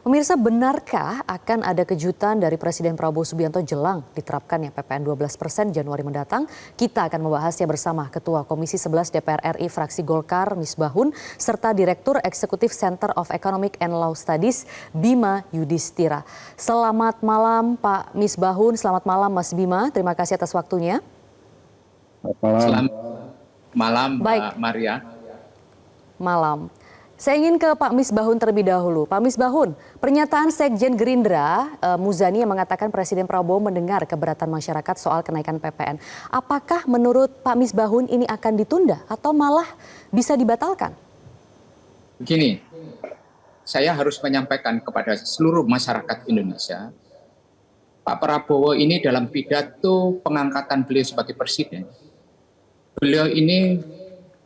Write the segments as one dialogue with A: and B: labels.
A: Pemirsa, benarkah akan ada kejutan dari Presiden Prabowo Subianto jelang diterapkannya PPN 12% Januari mendatang? Kita akan membahasnya bersama Ketua Komisi 11 DPR RI fraksi Golkar Misbahun serta Direktur Eksekutif Center of Economic and Law Studies Bima Yudhistira. Selamat malam Pak Misbahun, selamat malam Mas Bima, terima kasih atas waktunya.
B: Selamat malam
A: Mbak
B: Maria.
A: Malam. Saya ingin ke Pak Misbahun terlebih dahulu. Pak Misbahun, pernyataan Sekjen Gerindra Muzani yang mengatakan Presiden Prabowo mendengar keberatan masyarakat soal kenaikan PPN. Apakah menurut Pak Misbahun ini akan ditunda atau malah bisa dibatalkan?
B: Begini, saya harus menyampaikan kepada seluruh masyarakat Indonesia, Pak Prabowo ini dalam pidato pengangkatan beliau sebagai presiden, beliau ini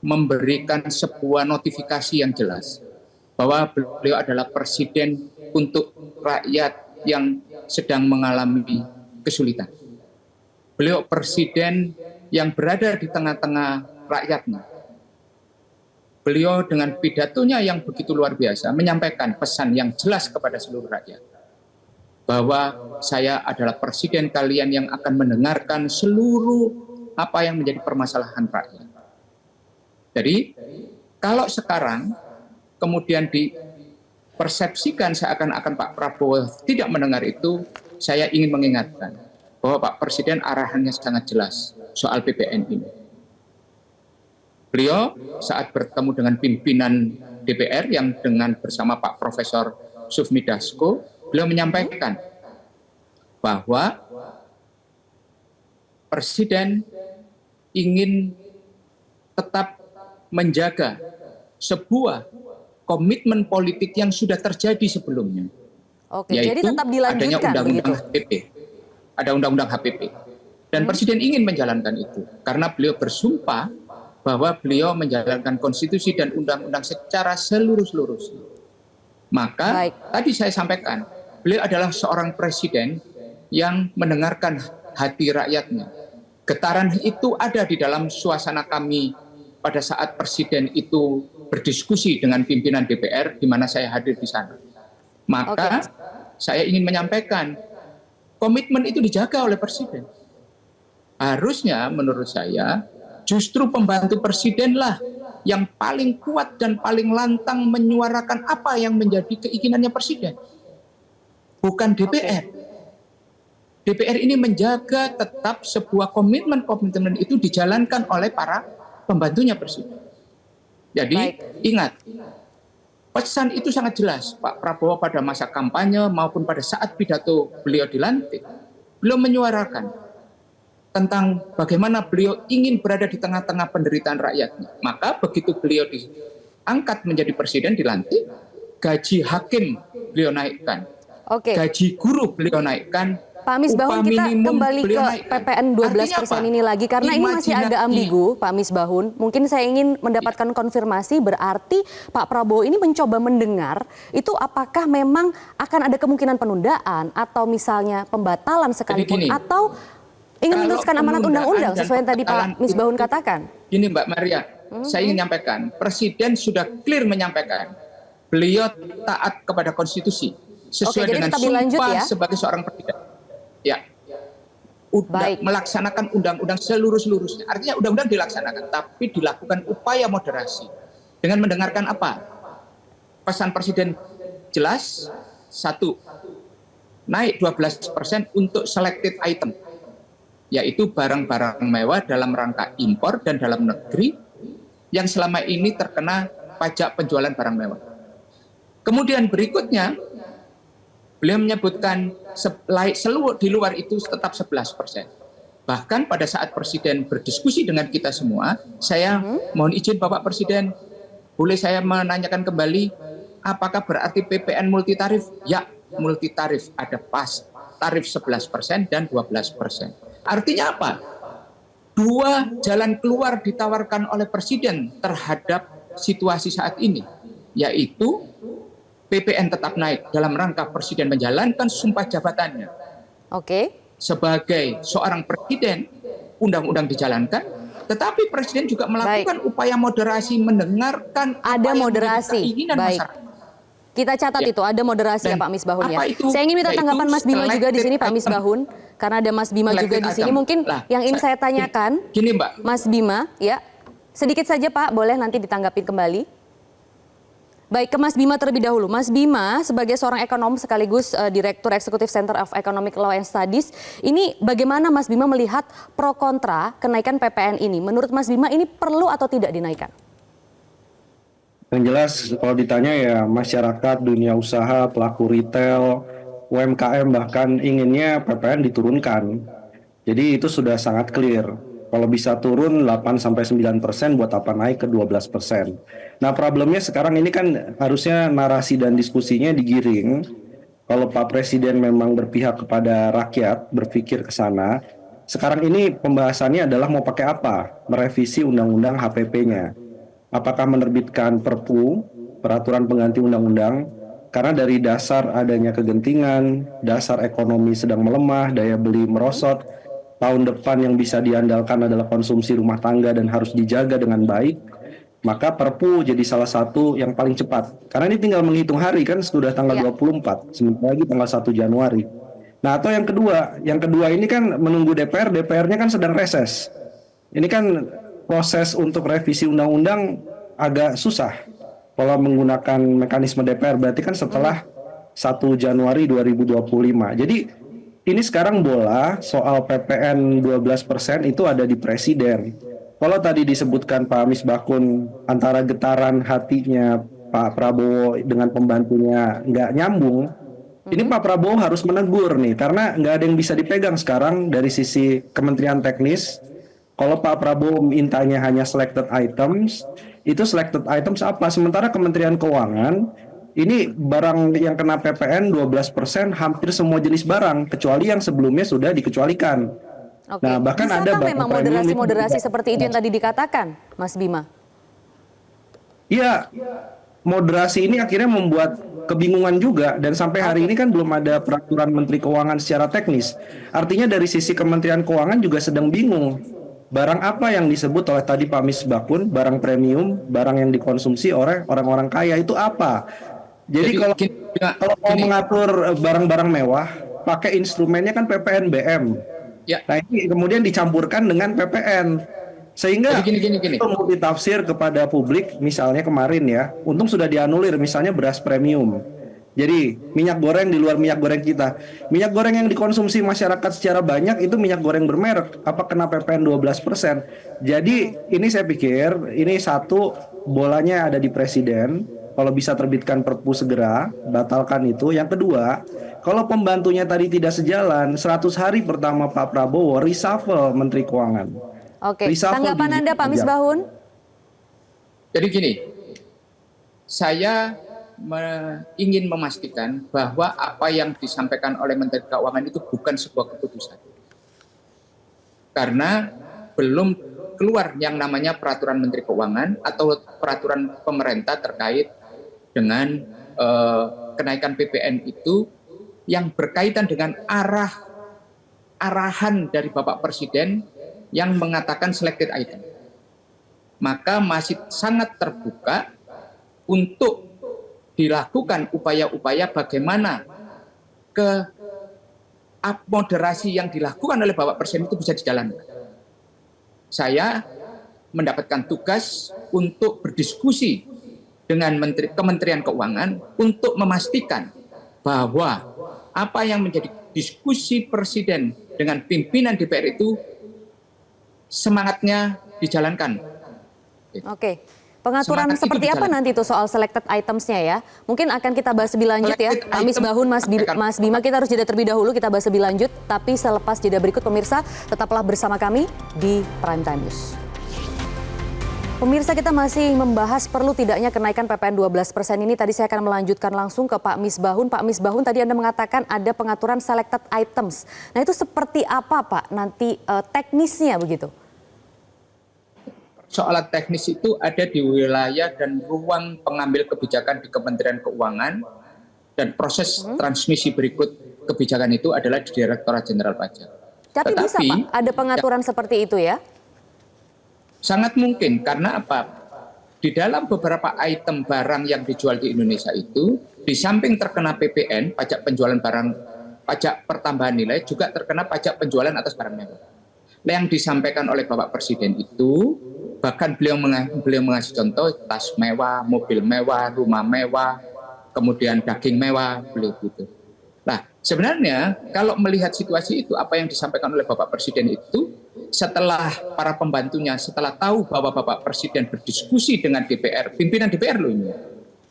B: memberikan sebuah notifikasi yang jelas bahwa beliau adalah presiden untuk rakyat yang sedang mengalami kesulitan. Beliau presiden yang berada di tengah-tengah rakyatnya. Beliau dengan pidatonya yang begitu luar biasa menyampaikan pesan yang jelas kepada seluruh rakyat bahwa saya adalah presiden kalian yang akan mendengarkan seluruh apa yang menjadi permasalahan rakyat. Jadi, kalau sekarang kemudian dipersepsikan seakan-akan Pak Prabowo tidak mendengar itu, saya ingin mengingatkan bahwa Pak Presiden arahannya sangat jelas soal PPN ini. Beliau saat bertemu dengan pimpinan DPR yang dengan bersama Pak Profesor Sufmi Dasko, beliau menyampaikan bahwa Presiden ingin tetap menjaga sebuah komitmen politik yang sudah terjadi sebelumnya.
A: Oke, jadi tetap dilanjutkan
B: adanya undang-undang
A: begitu?
B: HPP. Ada undang-undang HPP. Dan Presiden ingin menjalankan itu karena beliau bersumpah bahwa beliau menjalankan konstitusi dan undang-undang secara seluruh-seluruhnya. Maka tadi saya sampaikan, beliau adalah seorang presiden yang mendengarkan hati rakyatnya. Getaran itu ada di dalam suasana kami pada saat Presiden itu berdiskusi dengan pimpinan DPR, di mana saya hadir di sana. Maka saya ingin menyampaikan, komitmen itu dijaga oleh Presiden. Harusnya menurut saya, justru pembantu Presidenlah yang paling kuat dan paling lantang menyuarakan apa yang menjadi keinginannya Presiden. Bukan DPR. DPR ini menjaga tetap sebuah komitmen itu dijalankan oleh para pembantunya Presiden. Jadi ingat, pesan itu sangat jelas Pak Prabowo pada masa kampanye maupun pada saat pidato beliau dilantik. Beliau menyuarakan tentang bagaimana beliau ingin berada di tengah-tengah penderitaan rakyatnya. Maka begitu beliau diangkat menjadi presiden, dilantik, gaji hakim beliau naikkan. Gaji guru beliau naikkan.
A: Pak Misbahun, kita kembali ke PPN 12% ini lagi karena ini masih agak ambigu Pak Misbahun. Mungkin saya ingin mendapatkan konfirmasi, berarti Pak Prabowo ini mencoba mendengar itu apakah memang akan ada kemungkinan penundaan atau misalnya pembatalan sekalipun atau ingin meneruskan amanat undang-undang sesuai yang tadi Pak Misbahun katakan.
B: Gini Mbak Maria, saya ingin menyampaikan, Presiden sudah clear menyampaikan beliau taat kepada konstitusi sesuai dengan sumpah sebagai seorang presiden. Ya, melaksanakan undang-undang seluruh-seluruhnya. Artinya undang-undang dilaksanakan, tapi dilakukan upaya moderasi. Dengan mendengarkan apa? Pesan Presiden jelas, satu, naik 12% untuk selected item, yaitu barang-barang mewah dalam rangka impor dan dalam negeri yang selama ini terkena pajak penjualan barang mewah. Kemudian berikutnya, beliau menyebutkan seluruh di luar itu tetap 11%. Bahkan pada saat Presiden berdiskusi dengan kita semua, saya mohon izin Bapak Presiden, boleh saya menanyakan kembali, apakah berarti PPN multitarif? Ya, multitarif, ada tarif 11% dan 12%. Artinya apa? Dua jalan keluar ditawarkan oleh Presiden terhadap situasi saat ini, yaitu PPN tetap naik dalam rangka Presiden menjalankan sumpah jabatannya. Sebagai seorang presiden, undang-undang dijalankan, tetapi Presiden juga melakukan upaya moderasi, mendengarkan
A: ada moderasi.
B: Keinginan masyarakat.
A: Kita catat
B: Ya.
A: itu, ada moderasi ya
B: Dan
A: Pak Misbahun ya.
B: apa itu?
A: Saya ingin minta
B: Yaitu
A: tanggapan Mas Bima juga di sini Pak
B: selected
A: Misbahun, karena ada Mas Bima juga di sini.
B: item.
A: Mungkin
B: Lah,
A: yang ingin saya tanyakan,
B: gini Mbak,
A: Mas Bima, ya sedikit saja Pak, boleh nanti ditanggapin kembali. Baik, ke Mas Bima terlebih dahulu. Mas Bima sebagai seorang ekonom sekaligus Direktur Eksekutif Center of Economic Law and Studies, ini bagaimana Mas Bima melihat pro kontra kenaikan PPN ini? Menurut Mas Bima ini perlu atau tidak dinaikkan?
C: Yang jelas kalau ditanya ya masyarakat, dunia usaha, pelaku retail, UMKM bahkan inginnya PPN diturunkan. Jadi itu sudah sangat clear. Kalau bisa turun 8-9%, buat apa naik ke 12%. Nah problemnya sekarang ini kan harusnya narasi dan diskusinya digiring. Kalau Pak Presiden memang berpihak kepada rakyat, berpikir ke sana. Sekarang ini pembahasannya adalah mau pakai apa? Merevisi undang-undang HPP-nya. Apakah menerbitkan Perpu, peraturan pengganti undang-undang, karena dari dasar adanya kegentingan, dasar ekonomi sedang melemah, daya beli merosot, tahun depan yang bisa diandalkan adalah konsumsi rumah tangga dan harus dijaga dengan baik, maka Perpu jadi salah satu yang paling cepat. Karena ini tinggal menghitung hari kan, sudah tanggal 24, sementara lagi tanggal 1 Januari. Nah atau yang kedua ini kan menunggu DPR, DPR-nya kan sedang reses. Ini kan proses untuk revisi undang-undang agak susah. Kalau menggunakan mekanisme DPR berarti kan setelah 1 Januari 2025. Jadi ini sekarang bola soal PPN 12% itu ada di Presiden. Kalau tadi disebutkan Pak Misbahun antara getaran hatinya Pak Prabowo dengan pembantunya nggak nyambung, ini Pak Prabowo harus menegur nih karena nggak ada yang bisa dipegang sekarang dari sisi Kementerian Teknis. Kalau Pak Prabowo mintanya hanya selected items, itu selected items apa? Sementara Kementerian Keuangan, ini barang yang kena PPN 12% hampir semua jenis barang, kecuali yang sebelumnya sudah dikecualikan.
A: Oke.
C: Nah, bahkan
A: Bisakah
C: ada barang
A: memang
C: premium
A: moderasi-moderasi
C: itu
A: seperti itu yang tadi dikatakan, Mas Bima?
C: Iya, moderasi ini akhirnya membuat kebingungan juga dan sampai hari ini kan belum ada peraturan Menteri Keuangan secara teknis. Artinya dari sisi Kementerian Keuangan juga sedang bingung. Barang apa yang disebut oleh tadi Pak Misbahun, barang premium, barang yang dikonsumsi oleh orang-orang kaya itu apa? Jadi kalau mau mengatur barang-barang mewah, pakai instrumennya kan PPNBM.
B: ya.
C: Nah ini kemudian dicampurkan dengan PPN. Sehingga
B: Jadi gini.
C: itu multitafsir kepada publik, misalnya kemarin ya, untung sudah dianulir misalnya beras premium. Jadi minyak goreng di luar minyak goreng kita. Minyak goreng yang dikonsumsi masyarakat secara banyak itu minyak goreng bermerek. Apa kena PPN 12%? Jadi ini saya pikir ini satu, bolanya ada di Presiden. Kalau bisa terbitkan Perpu segera, batalkan itu. Yang kedua, kalau pembantunya tadi tidak sejalan, 100 hari pertama Pak Prabowo reshuffle Menteri Keuangan.
A: Oke,
C: Reshuffle
A: tanggapan
C: di-
A: Anda Pak Misbahun?
B: Jadi gini, saya ingin memastikan bahwa apa yang disampaikan oleh Menteri Keuangan itu bukan sebuah keputusan. Karena belum keluar yang namanya peraturan Menteri Keuangan atau peraturan pemerintah terkait dengan kenaikan PPN itu yang berkaitan dengan arahan dari Bapak Presiden yang mengatakan selected item. Maka masih sangat terbuka untuk dilakukan upaya-upaya bagaimana moderasi yang dilakukan oleh Bapak Presiden itu bisa dijalankan. Saya mendapatkan tugas untuk berdiskusi dengan Kementerian Keuangan untuk memastikan bahwa apa yang menjadi diskusi Presiden dengan pimpinan DPR itu semangatnya dijalankan.
A: Oke. Pengaturan
B: Semangat itu
A: seperti apa
B: dijalankan.
A: nanti itu soal selected items-nya ya? Mungkin akan kita bahas lebih lanjut ya.
B: Selected
A: Pak
B: item-
A: Misbahun, Mas Bima, kita harus jeda terlebih dahulu, kita bahas lebih lanjut. Tapi selepas jeda berikut pemirsa, tetaplah bersama kami di Prime Time News. Pemirsa, kita masih membahas perlu tidaknya kenaikan PPN 12% ini. Tadi saya akan melanjutkan langsung ke Pak Misbahun. Pak Misbahun, tadi Anda mengatakan ada pengaturan selected items. Nah itu seperti apa Pak nanti teknisnya begitu?
B: Soal teknis itu ada di wilayah dan ruang pengambil kebijakan di Kementerian Keuangan dan proses transmisi berikut kebijakan itu adalah di Direktorat Jenderal Pajak.
A: Tapi bisa Pak, ada pengaturan seperti itu ya?
B: Sangat mungkin karena apa? Di dalam beberapa item barang yang dijual di Indonesia itu Di samping terkena PPN, pajak penjualan barang, pajak pertambahan nilai, juga terkena pajak penjualan atas barang mewah. Yang disampaikan oleh Bapak Presiden itu, bahkan beliau mengasih contoh tas mewah, mobil mewah, rumah mewah, kemudian daging mewah, beliau gitu. Nah, sebenarnya kalau melihat situasi itu, apa yang disampaikan oleh Bapak Presiden itu, setelah para pembantunya, setelah tahu bahwa Bapak Presiden berdiskusi dengan DPR, pimpinan DPR loh ini,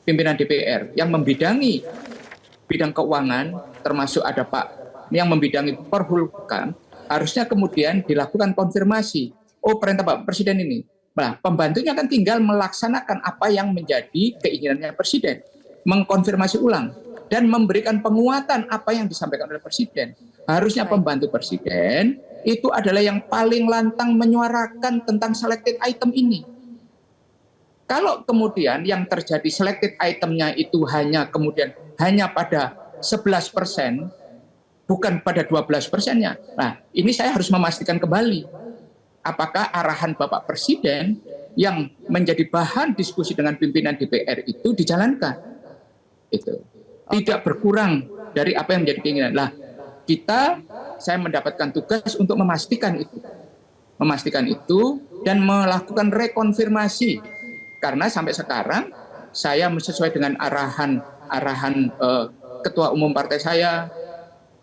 B: pimpinan DPR yang membidangi bidang keuangan, termasuk ada Pak yang membidangi Polhukam, harusnya kemudian dilakukan konfirmasi. Oh, perintah Bapak Presiden ini. Nah, pembantunya kan tinggal melaksanakan apa yang menjadi keinginannya Presiden, mengkonfirmasi ulang dan memberikan penguatan apa yang disampaikan oleh Presiden. Harusnya pembantu Presiden itu adalah yang paling lantang menyuarakan tentang selected item ini. Kalau kemudian yang terjadi selected itemnya itu hanya pada 11%, bukan pada 12%-nya. Nah, ini saya harus memastikan kembali apakah arahan Bapak Presiden yang menjadi bahan diskusi dengan pimpinan DPR itu dijalankan. Itu tidak berkurang dari apa yang menjadi keinginan. Nah, saya mendapatkan tugas untuk memastikan itu dan melakukan rekonfirmasi, karena sampai sekarang saya sesuai dengan arahan Ketua Umum partai saya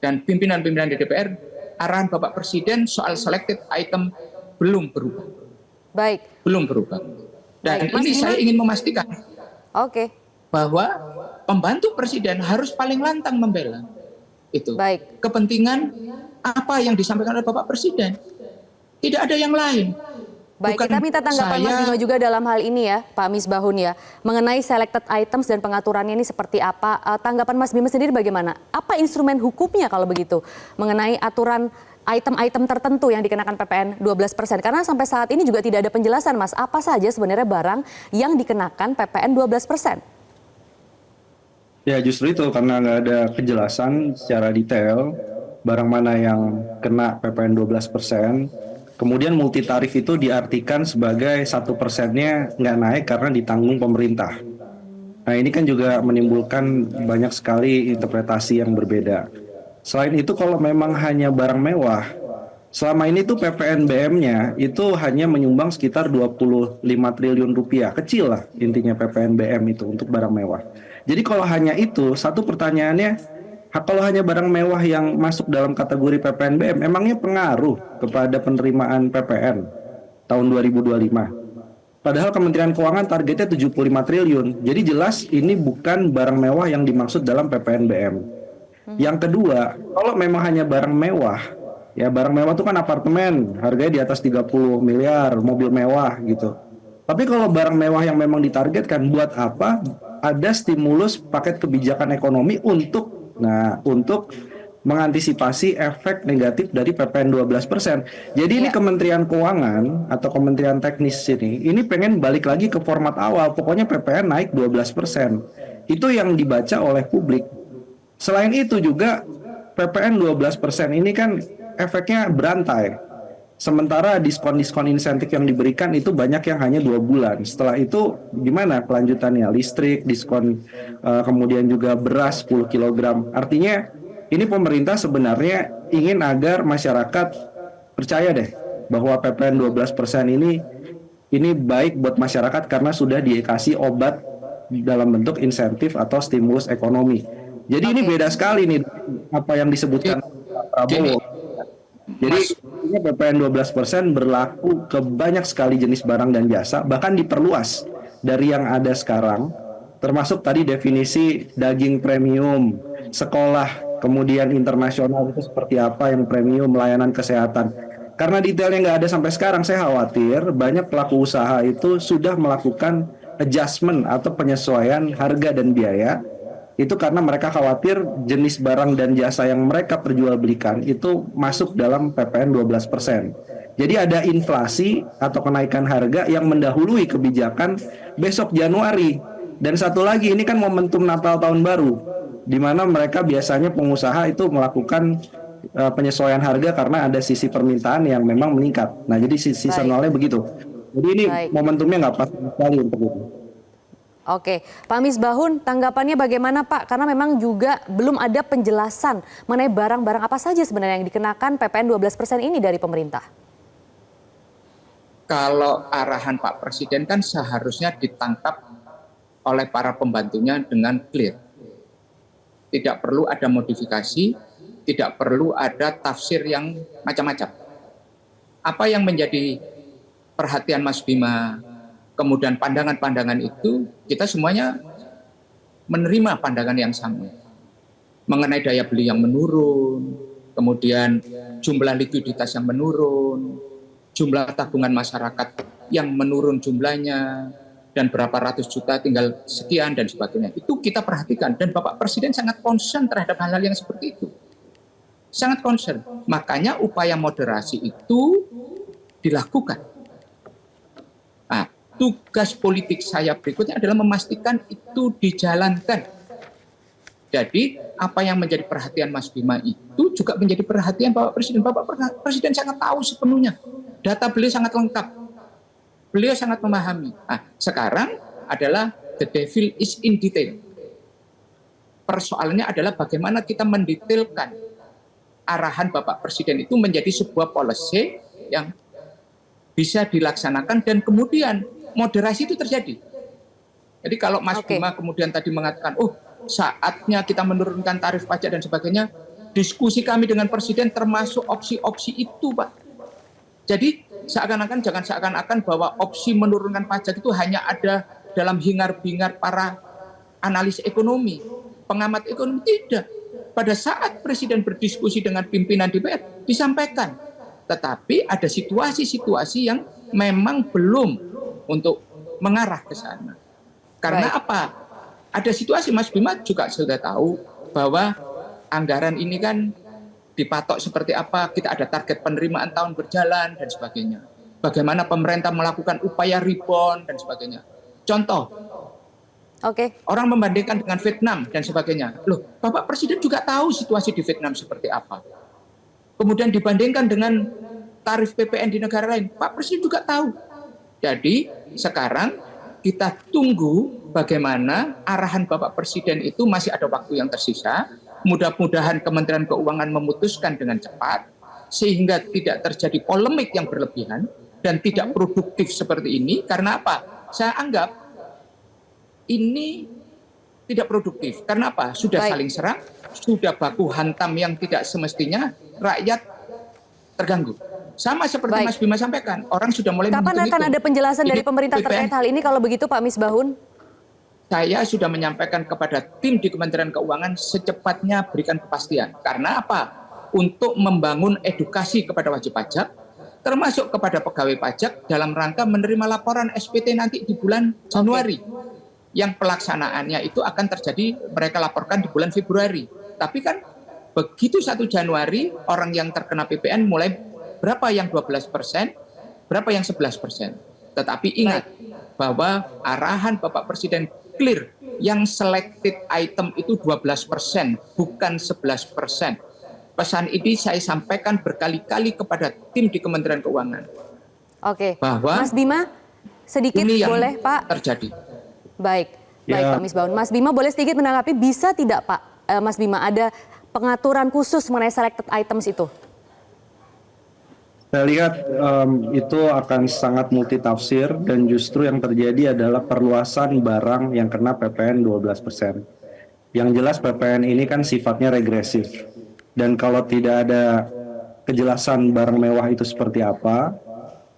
B: dan pimpinan-pimpinan di DPR, arahan Bapak Presiden soal selected item belum berubah.
A: Baik.
B: Belum berubah. Dan
A: Baik,
B: ini saya ingin memastikan bahwa pembantu Presiden harus paling lantang membela itu.
A: Baik.
B: Kepentingan apa yang disampaikan oleh Bapak Presiden. Tidak ada yang lain.
A: Baik, kita minta tanggapan Mas Bimo juga dalam hal ini ya, Pak Misbahun ya, mengenai selected items dan pengaturannya ini seperti apa. Tanggapan Mas Bimo sendiri bagaimana? Apa instrumen hukumnya kalau begitu mengenai aturan item-item tertentu yang dikenakan PPN 12%? Karena sampai saat ini juga tidak ada penjelasan, Mas, apa saja sebenarnya barang yang dikenakan PPN 12%?
C: Ya justru itu, karena nggak ada kejelasan secara detail barang mana yang kena PPN 12%. Kemudian multi tarif itu diartikan sebagai 1%-nya nggak naik karena ditanggung pemerintah. Nah ini kan juga menimbulkan banyak sekali interpretasi yang berbeda. Selain itu kalau memang hanya barang mewah, selama ini tuh PPNBM-nya itu hanya menyumbang sekitar 25 triliun rupiah. Kecil lah intinya PPNBM itu untuk barang mewah. Jadi kalau hanya itu, satu pertanyaannya, kalau hanya barang mewah yang masuk dalam kategori PPNBM, emangnya pengaruh kepada penerimaan PPN tahun 2025? Padahal Kementerian Keuangan targetnya 75 triliun. Jadi jelas ini bukan barang mewah yang dimaksud dalam PPNBM. Yang kedua, kalau memang hanya barang mewah, ya barang mewah itu kan apartemen, harganya di atas 30 miliar, mobil mewah gitu. Tapi kalau barang mewah yang memang ditargetkan, buat apa ada stimulus paket kebijakan ekonomi untuk mengantisipasi efek negatif dari PPN 12%. Jadi ini Kementerian Keuangan atau Kementerian Teknis ini pengen balik lagi ke format awal. Pokoknya PPN naik 12%. Itu yang dibaca oleh publik. Selain itu juga PPN 12% ini kan efeknya berantai. Sementara diskon-diskon insentif yang diberikan itu banyak yang hanya 2 bulan. Setelah itu gimana kelanjutannya? Listrik, diskon, kemudian juga beras 10 kg. Artinya ini pemerintah sebenarnya ingin agar masyarakat percaya deh bahwa PPN 12% ini baik buat masyarakat karena sudah dikasih obat dalam bentuk insentif atau stimulus ekonomi. Jadi ini beda sekali nih apa yang disebutkan Pak Prabowo. Jadi PPN 12% berlaku ke banyak sekali jenis barang dan jasa, bahkan diperluas dari yang ada sekarang, termasuk tadi definisi daging premium, sekolah, kemudian internasional itu seperti apa yang premium, layanan kesehatan. Karena detailnya nggak ada sampai sekarang, saya khawatir banyak pelaku usaha itu sudah melakukan adjustment atau penyesuaian harga dan biaya. Itu karena mereka khawatir jenis barang dan jasa yang mereka perjualbelikan itu masuk dalam PPN 12%. Jadi ada inflasi atau kenaikan harga yang mendahului kebijakan besok Januari. Dan satu lagi, ini kan momentum Natal Tahun Baru, di mana mereka biasanya pengusaha itu melakukan penyesuaian harga karena ada sisi permintaan yang memang meningkat. Nah jadi seasonalnya begitu. Jadi ini momentumnya nggak pas sekali untuk itu.
A: Oke, Pak Misbahun, tanggapannya bagaimana Pak? Karena memang juga belum ada penjelasan mengenai barang-barang apa saja sebenarnya yang dikenakan PPN 12% ini dari pemerintah.
B: Kalau arahan Pak Presiden kan seharusnya ditangkap oleh para pembantunya dengan clear. Tidak perlu ada modifikasi, tidak perlu ada tafsir yang macam-macam. Apa yang menjadi perhatian Mas Bima, kemudian pandangan-pandangan itu, kita semuanya menerima pandangan yang sama. Mengenai daya beli yang menurun, kemudian jumlah likuiditas yang menurun, jumlah tabungan masyarakat yang menurun jumlahnya, dan berapa ratus juta tinggal sekian dan sebagainya. Itu kita perhatikan, dan Bapak Presiden sangat concern terhadap hal-hal yang seperti itu. Sangat concern. Makanya upaya moderasi itu dilakukan. Nah, tugas politik saya berikutnya adalah memastikan itu dijalankan. Jadi apa yang menjadi perhatian Mas Bima itu juga menjadi perhatian Bapak Presiden. Bapak Presiden sangat tahu sepenuhnya. Data beliau sangat lengkap. Beliau sangat memahami. Nah, sekarang adalah the devil is in detail. Persoalannya adalah bagaimana kita mendetailkan arahan Bapak Presiden itu menjadi sebuah policy yang bisa dilaksanakan dan kemudian moderasi itu terjadi. Jadi kalau Mas Bima kemudian tadi mengatakan, oh saatnya kita menurunkan tarif pajak dan sebagainya, diskusi kami dengan Presiden termasuk opsi-opsi itu Pak. Jadi jangan seakan-akan bahwa opsi menurunkan pajak itu hanya ada dalam hingar-bingar para analis ekonomi, pengamat ekonomi. Tidak. Pada saat Presiden berdiskusi dengan pimpinan DPR, disampaikan. Tetapi ada situasi-situasi yang memang belum untuk mengarah ke sana. Karena apa? Ada situasi Mas Bima juga sudah tahu bahwa anggaran ini kan dipatok seperti apa, kita ada target penerimaan tahun berjalan dan sebagainya. Bagaimana pemerintah melakukan upaya rebound dan sebagainya. Contoh, orang membandingkan dengan Vietnam dan sebagainya. Loh, Bapak Presiden juga tahu situasi di Vietnam seperti apa. Kemudian dibandingkan dengan tarif PPN di negara lain, Pak Presiden juga tahu. Jadi sekarang kita tunggu bagaimana arahan Bapak Presiden itu masih ada waktu yang tersisa. Mudah-mudahan Kementerian Keuangan memutuskan dengan cepat sehingga tidak terjadi polemik yang berlebihan dan tidak produktif seperti ini. Karena apa? Saya anggap ini tidak produktif. Karena apa? Sudah saling serang, sudah baku hantam yang tidak semestinya, rakyat terganggu. Sama seperti Mas Bima sampaikan, orang sudah mulai
A: Kapan akan ada penjelasan dari pemerintah terkait hal ini kalau begitu Pak Misbahun?
B: Saya sudah menyampaikan kepada tim di Kementerian Keuangan secepatnya berikan kepastian. Karena apa? Untuk membangun edukasi kepada wajib pajak, termasuk kepada pegawai pajak dalam rangka menerima laporan SPT nanti di bulan Januari. Yang pelaksanaannya itu akan terjadi, mereka laporkan di bulan Februari. Tapi kan begitu 1 Januari, orang yang terkena PPN mulai berapa yang 12%, berapa yang 11%. Tetapi ingat bahwa arahan Bapak Presiden clear, yang selected item itu 12%, bukan 11%. Pesan ini saya sampaikan berkali-kali kepada tim di Kementerian Keuangan. Bahwa
A: Mas Bima, sedikit
B: ini yang
A: boleh Pak?
B: Terjadi.
A: Baik Pak Misbahun. Mas Bima boleh sedikit menanggapi, bisa tidak Pak Mas Bima ada pengaturan khusus mengenai selected items itu?
C: Saya lihat itu akan sangat multitafsir dan justru yang terjadi adalah perluasan barang yang kena PPN 12%. Yang jelas PPN ini kan sifatnya regresif. Dan kalau tidak ada kejelasan barang mewah itu seperti apa,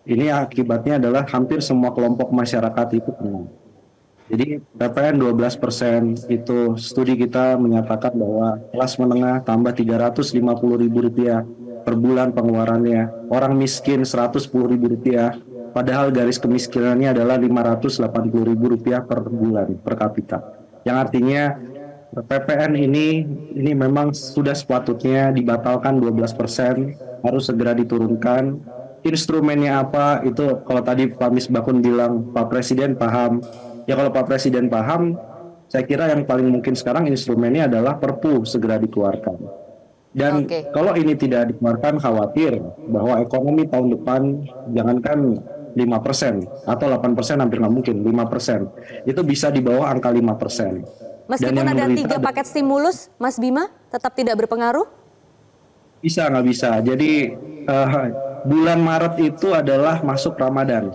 C: ini akibatnya adalah hampir semua kelompok masyarakat itu kena. Jadi PPN 12% itu studi kita menyatakan bahwa kelas menengah tambah Rp350.000 per bulan pengeluarannya. Orang miskin Rp110.000, padahal garis kemiskinannya adalah Rp580.000 per bulan per kapita. Yang artinya PPN ini memang sudah sepatutnya dibatalkan 12%, harus segera diturunkan. Instrumennya apa itu kalau tadi Pak Misbahun bilang Pak Presiden paham. Ya kalau Pak Presiden paham, saya kira yang paling mungkin sekarang instrumennya adalah Perpu segera dikeluarkan. Dan kalau ini tidak dikeluarkan, khawatir bahwa ekonomi tahun depan jangankan 5% atau 8% hampir nggak mungkin, 5%. Itu bisa di bawah angka 5%.
A: Meskipun
C: yang
A: ada
C: menderita
A: 3 paket stimulus, Mas Bima, tetap tidak berpengaruh?
C: bisa nggak bisa. Jadi bulan Maret itu adalah masuk Ramadan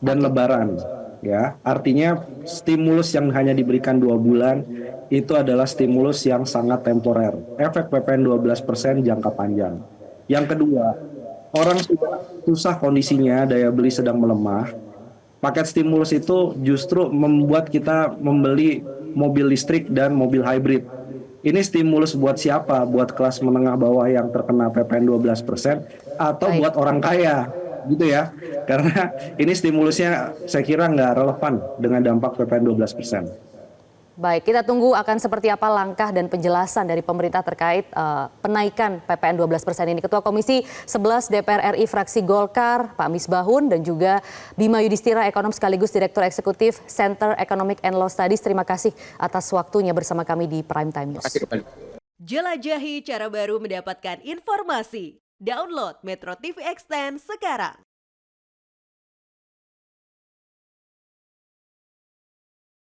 C: dan Lebaran, ya. Artinya stimulus yang hanya diberikan 2 bulan itu adalah stimulus yang sangat temporer. Efek PPN 12% jangka panjang. Yang kedua, orang sudah susah kondisinya, daya beli sedang melemah. Paket stimulus itu justru membuat kita membeli mobil listrik dan mobil hybrid. Ini stimulus buat siapa? Buat kelas menengah bawah yang terkena PPN 12% atau
A: Baik.
C: buat orang kaya, gitu ya. Karena ini stimulusnya saya kira nggak relevan dengan dampak PPN 12%.
A: Baik, kita tunggu akan seperti apa langkah dan penjelasan dari pemerintah terkait penaikan PPN 12% ini. Ketua Komisi 11 DPR RI fraksi Golkar, Pak Misbahun, dan juga Bima Yudhistira, ekonom sekaligus Direktur Eksekutif Center Economic and Law Studies. Terima kasih atas waktunya bersama kami di Prime Time News.
D: Jelajahi cara baru mendapatkan informasi. Download Metro TV Extend sekarang.